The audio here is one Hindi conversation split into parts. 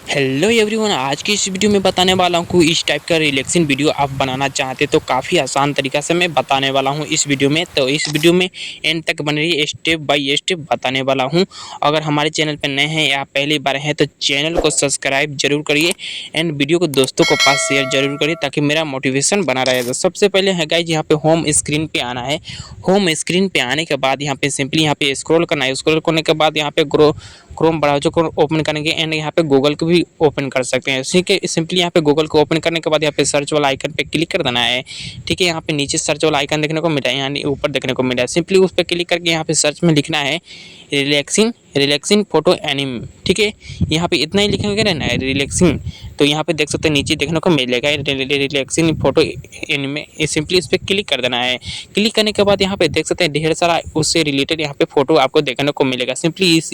हेलो एवरीवन, आज की इस वीडियो में बताने वाला हूँ इस टाइप का रिलैक्सिंग वीडियो आप बनाना चाहते तो काफ़ी आसान तरीका से मैं बताने वाला हूँ इस वीडियो में। तो इस वीडियो में एंड तक बन रही है, स्टेप बाय स्टेप बताने वाला हूँ। अगर हमारे चैनल पर नए हैं या पहली बार हैं तो चैनल को सब्सक्राइब जरूर करिए एंड वीडियो को दोस्तों को पास शेयर जरूर करिए ताकि मेरा मोटिवेशन बना रहे। तो सबसे पहले है गाइज यहाँ पे होम स्क्रीन पर आना है। होम स्क्रीन पर आने के बाद यहाँ पे सिंपली यहाँ पे स्क्रॉल करना है। स्क्रॉल करने के बाद यहाँ पे क्रोम ब्राउजर को ओपन करेंगे एंड यहाँ पे गूगल को भी ओपन कर सकते हैं। ठीक है, सिंपली यहाँ पे गूगल को ओपन करने के बाद यहाँ पे सर्च वाला आइकन पे क्लिक कर देना है। ठीक है, यहाँ पे नीचे सर्च वाला आइकन देखने को मिला है, यानी ऊपर देखने को मिला है। सिंपली उस पर क्लिक करके यहाँ पे सर्च में लिखना है रिलैक्सिंग फोटो एनिम। ठीक है, यहाँ पे इतना ही लिखेंगे ना रिलैक्सिंग, तो यहाँ पे देख सकते हैं नीचे देखने को मिलेगा रिलैक्सिंग फोटो एनिम। सिंपली इस पर क्लिक कर देना है। क्लिक करने के बाद यहाँ पे देख सकते हैं ढेर सारा उससे रिलेटेड यहाँ पे फोटो आपको देखने को मिलेगा। सिंपली इस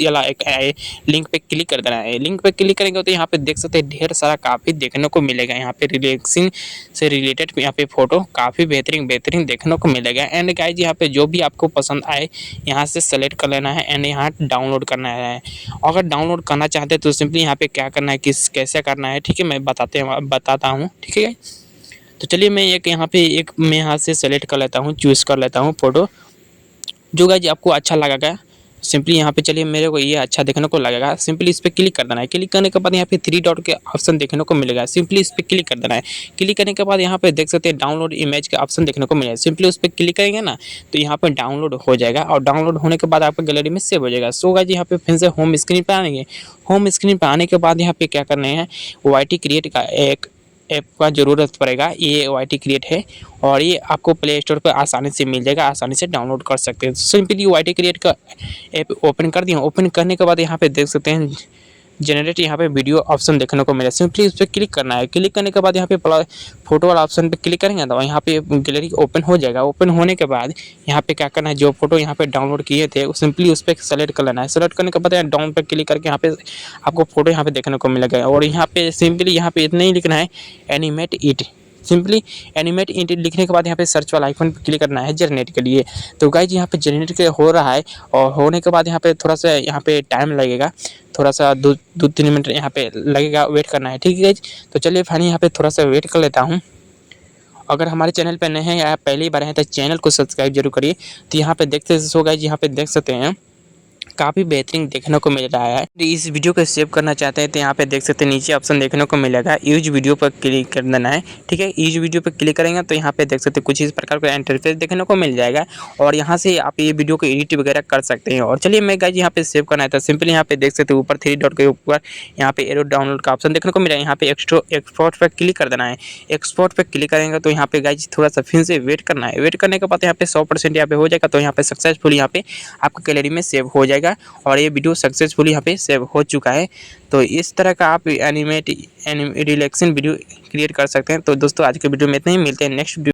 लिंक पे क्लिक कर देना है। लिंक पे क्लिक करेंगे तो यहाँ पे देख सकते हैं ढेर सारा काफ़ी देखने को मिलेगा। यहाँ पे रिलैक्सिंग से रिलेटेड यहाँ पे फोटो काफ़ी बेहतरीन देखने को मिलेगा। एंड गाइज यहाँ पे जो भी आपको पसंद आए यहाँ से सेलेक्ट कर लेना है एंड यहाँ डाउनलोड करना है। अगर डाउनलोड करना चाहते हैं तो सिंपली यहाँ पे क्या करना है, कैसे करना है, ठीक है, मैं बताता हूँ। ठीक है, तो चलिए मैं मैं यहाँ से सेलेक्ट कर लेता हूँ, चूज़ कर लेता हूँ फ़ोटो जो गाइज आपको अच्छा लगेगा। सिंपली यहाँ पे चलिए मेरे को ये अच्छा देखने को लगेगा। सिंपली इस पर क्लिक कर देना है। क्लिक करने के बाद यहाँ पे 3 डॉट के ऑप्शन देखने को मिलेगा। सिंपली इस पर क्लिक कर देना है। क्लिक करने के बाद यहाँ पे देख सकते हैं डाउनलोड इमेज का ऑप्शन देखने को मिलेगा। सिंपली उस पर क्लिक करेंगे ना तो यहाँ पर डाउनलोड हो जाएगा और डाउनलोड होने के बाद आपके गैलरी में सेव हो जाएगा। सो गाइस यहाँ पे फिर से होम स्क्रीन पर आएंगे। होम स्क्रीन पर आने के बाद यहाँ पे क्या करना है, YT क्रिएट का एक ऐप का ज़रूरत पड़ेगा। ये YT क्रिएट है और ये आपको प्ले स्टोर पर आसानी से मिल जाएगा, आसानी से डाउनलोड कर सकते हैं। सिंपली YT क्रिएट का ऐप ओपन कर दिया। ओपन करने के बाद यहाँ पे देख सकते हैं जनरेट यहाँ पे वीडियो ऑप्शन देखने को मिला। सिंपली उस पर क्लिक करना है। क्लिक करने के बाद यहाँ पे फोटो वाला ऑप्शन पे क्लिक करेंगे तो यहाँ पे गैलरी ओपन हो जाएगा। ओपन होने के बाद यहाँ पे क्या करना है, जो फोटो यहाँ पे डाउनलोड किए थे सिंपली उस पर सेलेक्ट कर लेना है। सेलेक्ट करने के बाद यहाँ डाउन पे क्लिक करके यहाँ पे आपको फोटो यहाँ पे देखने को मिलेगा और यहाँ पे सिंपली यहाँ पे इतना ही लिखना है animate it. Simply animate it लिखने के बाद यहाँ पे सर्च वाला आइकन पर क्लिक करना है जनरेट के लिए। तो गाइज यहाँ पे जनरेट के हो रहा है और होने के बाद यहाँ पे थोड़ा सा यहाँ पे टाइम लगेगा, थोड़ा सा 2-3 मिनट यहाँ पे लगेगा, वेट करना है। ठीक है गाइज, तो चलिए फाइनली यहाँ पे थोड़ा सा वेट कर लेता हूँ। अगर हमारे चैनल पर नए हैं या पहली बार हैं तो चैनल को सब्सक्राइब जरूर करिए। तो यहाँ पे देखते सो गाइज यहाँ पे देख सकते हैं काफ़ी बेहतरीन देखने को मिल रहा है। इस वीडियो को सेव करना चाहते हैं तो यहाँ पे देख सकते हैं नीचे ऑप्शन देखने को मिलेगा, यूज वीडियो पर क्लिक कर देना है। ठीक है, यूज वीडियो पर क्लिक करेंगे तो यहाँ पे देख सकते हैं कुछ इस प्रकार का इंटरफेस देखने को मिल जाएगा और यहाँ से आप ये वीडियो को एडिट वगैरह कर सकते हैं। और चलिए मैं गाइज यहाँ पे सेव करना है तो सिंपली यहाँ पे देख सकते हैं ऊपर 3 डॉट के ऊपर यहाँ पे एरो डाउनलोड का ऑप्शन देखने को मिला है। यहाँ पे एक्सपोर्ट पर क्लिक कर देना है। एक्सपोर्ट पर क्लिक करेंगे तो यहाँ पे गाइज थोड़ा सा फिर से वेट करना है। वेट करने के बाद यहाँ पे 100% यहाँ पे हो जाएगा तो यहाँ पे सक्सेसफुल यहाँ पे आपका गैलरी में सेव हो जाएगा और ये वीडियो सक्सेसफुली यहाँ पे सेव हो चुका है। तो इस तरह का आप रिलैक्सिंग वीडियो क्रिएट कर सकते हैं। तो दोस्तों आज के वीडियो में इतना ही, मिलते हैं नेक्स्ट वीडियो।